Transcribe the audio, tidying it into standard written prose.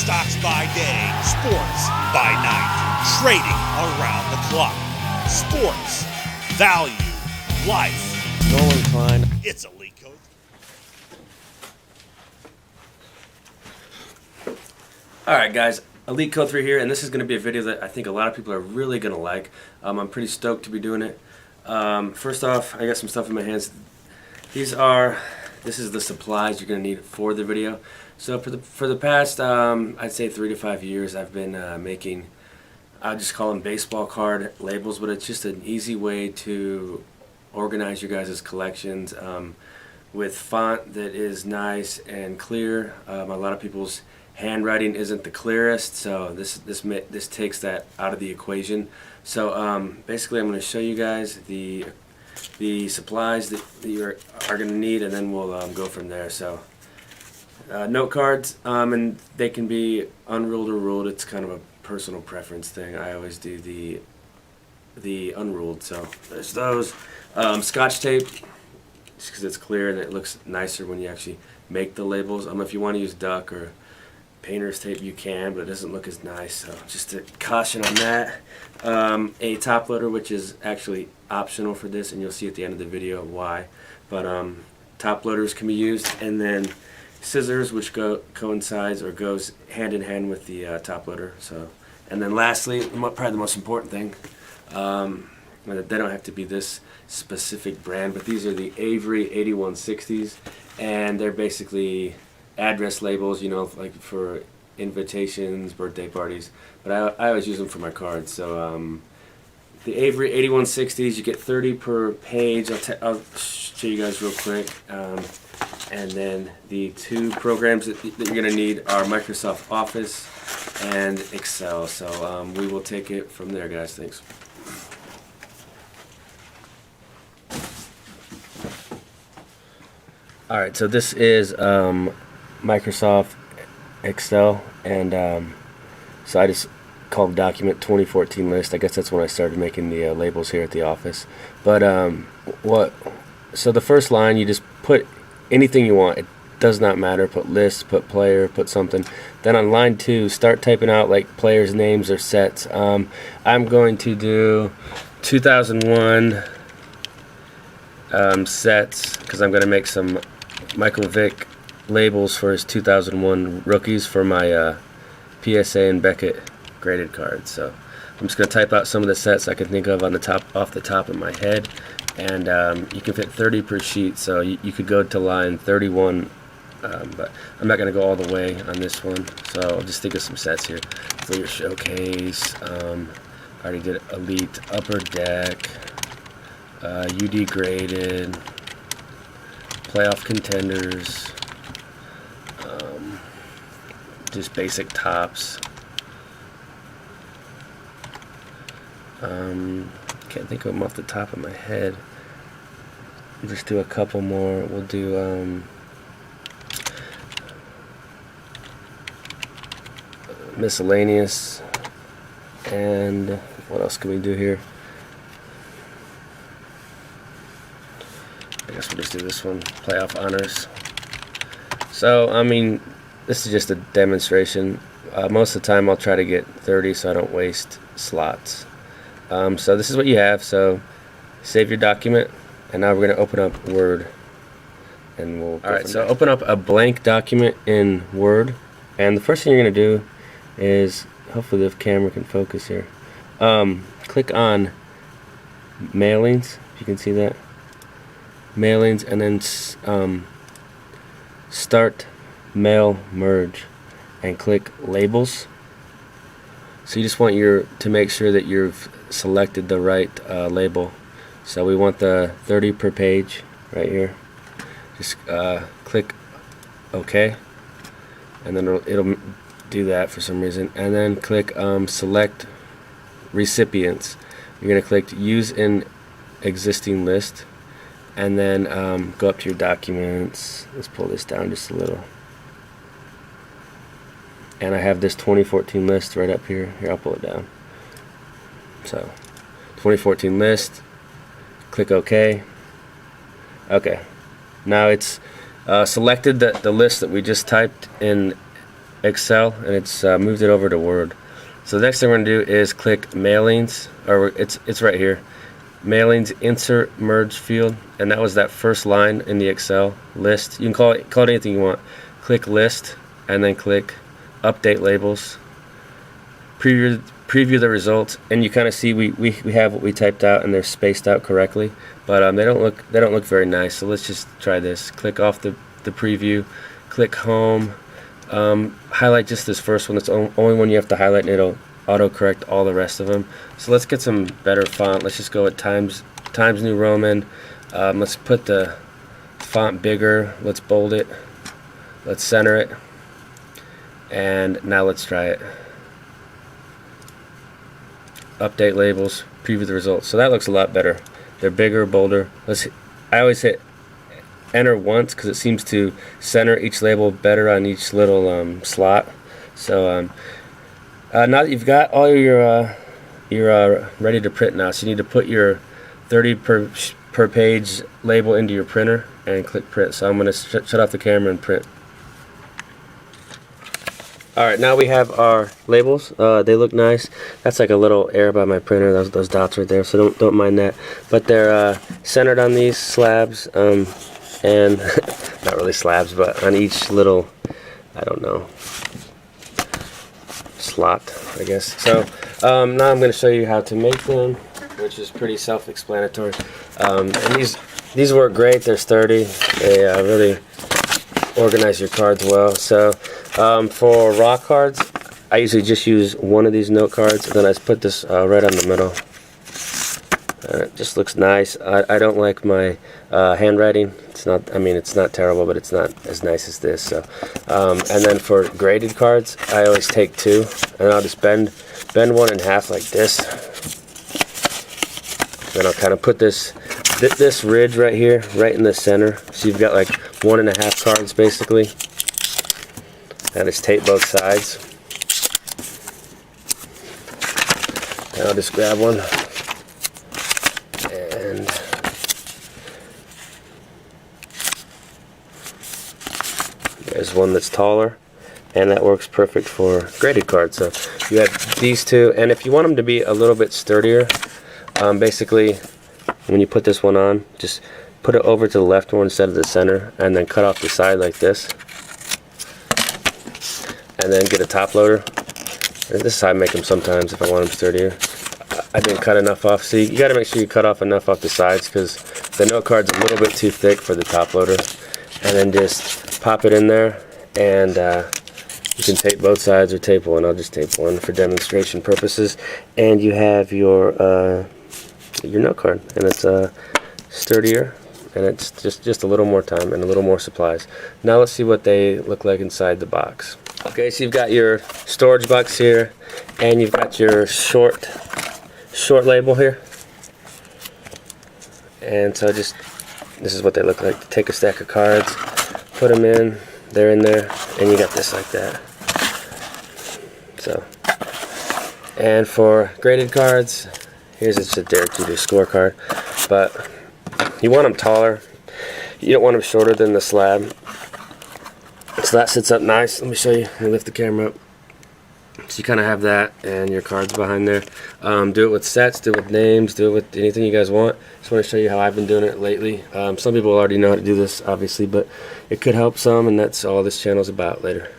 Stocks by day, sports by night. Trading around the clock. Sports, value, life. Nolan Klein. It's Elite Code. Alright guys, Elite Code 3 here, and this is going to be a video that I think a lot of people are really going to like. I'm pretty stoked to be doing it. First off, I got some stuff in my hands. This is the supplies you're going to need for the video. So for the past, I'd say 3 to 5 years, I've been making, I'll just call them baseball card labels, but it's just an easy way to organize your guys' collections with font that is nice and clear. A lot of people's handwriting isn't the clearest, so this takes that out of the equation. So basically, I'm going to show you guys the supplies that you are going to need, and then we'll go from there. So note cards, and they can be unruled or ruled. It's kind of a personal preference thing. I always do the unruled. So there's those. Scotch tape, just because it's clear and it looks nicer when you actually make the labels. If you want to use duck or painter's tape, you can, but it doesn't look as nice, so just a caution on that. A top loader, which is actually optional for this, and you'll see at the end of the video why, but top loaders can be used, and then scissors, which coincides or goes hand in hand with the top loader. So, and then lastly, probably the most important thing, they don't have to be this specific brand, but these are the Avery 8160s, and they're basically address labels, you know, like for invitations, birthday parties, but I always use them for my cards. So the Avery 8160s, you get 30 per page. I'll show you guys real quick. And then the two programs that you're going to need are Microsoft Office and Excel. So we will take it from there, guys. Thanks. Alright, so this is Microsoft Excel, and so I just called document 2014 list. I guess that's when I started making the labels here at the office. But so the first line, you just put anything you want. It does not matter. Put list, put player, put something. Then on line 2, start typing out like players' names or sets. I'm going to do 2001 sets, because I'm going to make some Michael Vick labels for his 2001 rookies for my PSA and Beckett graded cards. So I'm just going to type out some of the sets I can think of off the top of my head, and you can fit 30 per sheet, so you could go to line 31, but I'm not going to go all the way on this one, so I'll just think of some sets here. For your showcase, I already did Elite Upper Deck, UD graded, playoff contenders, just basic tops. Can't think of them off the top of my head. I'll just do a couple more. We'll do miscellaneous, and what else can we do here? I guess we'll just do this one, playoff honors. So I mean, this is just a demonstration. Most of the time I'll try to get 30 so I don't waste slots. So this is what you have. So save your document, and now we're going to open up Word, and we'll go. Alright, so open up a blank document in Word, and the first thing you're going to do is, hopefully the camera can focus here, click on mailings, if you can see that, mailings, and then start mail merge, and click labels. So you just want to make sure that you've selected the right label. So we want the 30 per page right here. Just click OK, and then it'll do that for some reason, and then click select recipients. You're going to click use in existing list, and then go up to your documents. Let's pull this down just a little, and I have this 2014 list right up here. I'll pull it down. So 2014 list, click OK. Okay, now it's selected the list that we just typed in Excel, and it's moved it over to Word. So the next thing we're going to do is click Mailings, or it's right here. Mailings, insert merge field, and that was that first line in the Excel list. You can call it anything you want. Click List, and then click Update Labels. Preview the results, and you kind of see we have what we typed out, and they're spaced out correctly, but they don't look very nice. So let's just try this. Click off the preview, click Home, highlight just this first one. That's the only one you have to highlight, and it'll autocorrect all the rest of them. So let's get some better font. Let's just go with Times New Roman. Let's put the font bigger. Let's bold it. Let's center it. And now let's try it. Update labels, preview the results. So that looks a lot better. They're bigger, bolder. I always hit enter once because it seems to center each label better on each little slot. So now that you've got all your ready to print now, so you need to put your 30 per page label into your printer and click print. So I'm going to shut off the camera and print. Alright, now we have our labels. They look nice. That's like a little error by my printer, those dots right there, so don't mind that. But they're centered on these slabs, and not really slabs, but on each little, I don't know, slot, I guess. So now I'm going to show you how to make them, which is pretty self-explanatory. And these work great. They're sturdy. They really organize your cards well. So for raw cards, I usually just use one of these note cards, and then I just put this right on the middle. It just looks nice. I don't like my handwriting. It's not. I mean, it's not terrible, but it's not as nice as this. So, and then for graded cards, I always take two, and I'll just bend one in half like this. Then I'll kind of put this ridge right here, right in the center. So you've got like 1.5 cards basically. And just tape both sides. And I'll just grab one. And there's one that's taller. And that works perfect for graded cards. So you have these two. And if you want them to be a little bit sturdier, basically when you put this one on, just put it over to the left one instead of the center, and then cut off the side like this. And then get a top loader. And this is how I make them sometimes if I want them sturdier. I didn't cut enough off. See, you got to make sure you cut off enough off the sides because the note card's a little bit too thick for the top loader. And then just pop it in there, and you can tape both sides or tape one. I'll just tape one for demonstration purposes. And you have your note card, and it's sturdier, and it's just a little more time and a little more supplies. Now let's see what they look like inside the box. Okay, so you've got your storage box here, and you've got your short label here. And so this is what they look like. Take a stack of cards, put them in, they're in there, and you got this like that. So, and for graded cards, here's just a Derek Jeter scorecard, but you want them taller. You don't want them shorter than the slab. So that sits up nice. Let me show you. Let me lift the camera up. So you kind of have that and your cards behind there. Do it with sets, do it with names, do it with anything you guys want. Just want to show you how I've been doing it lately. Some people already know how to do this, obviously, but it could help some, and that's all this channel is about later.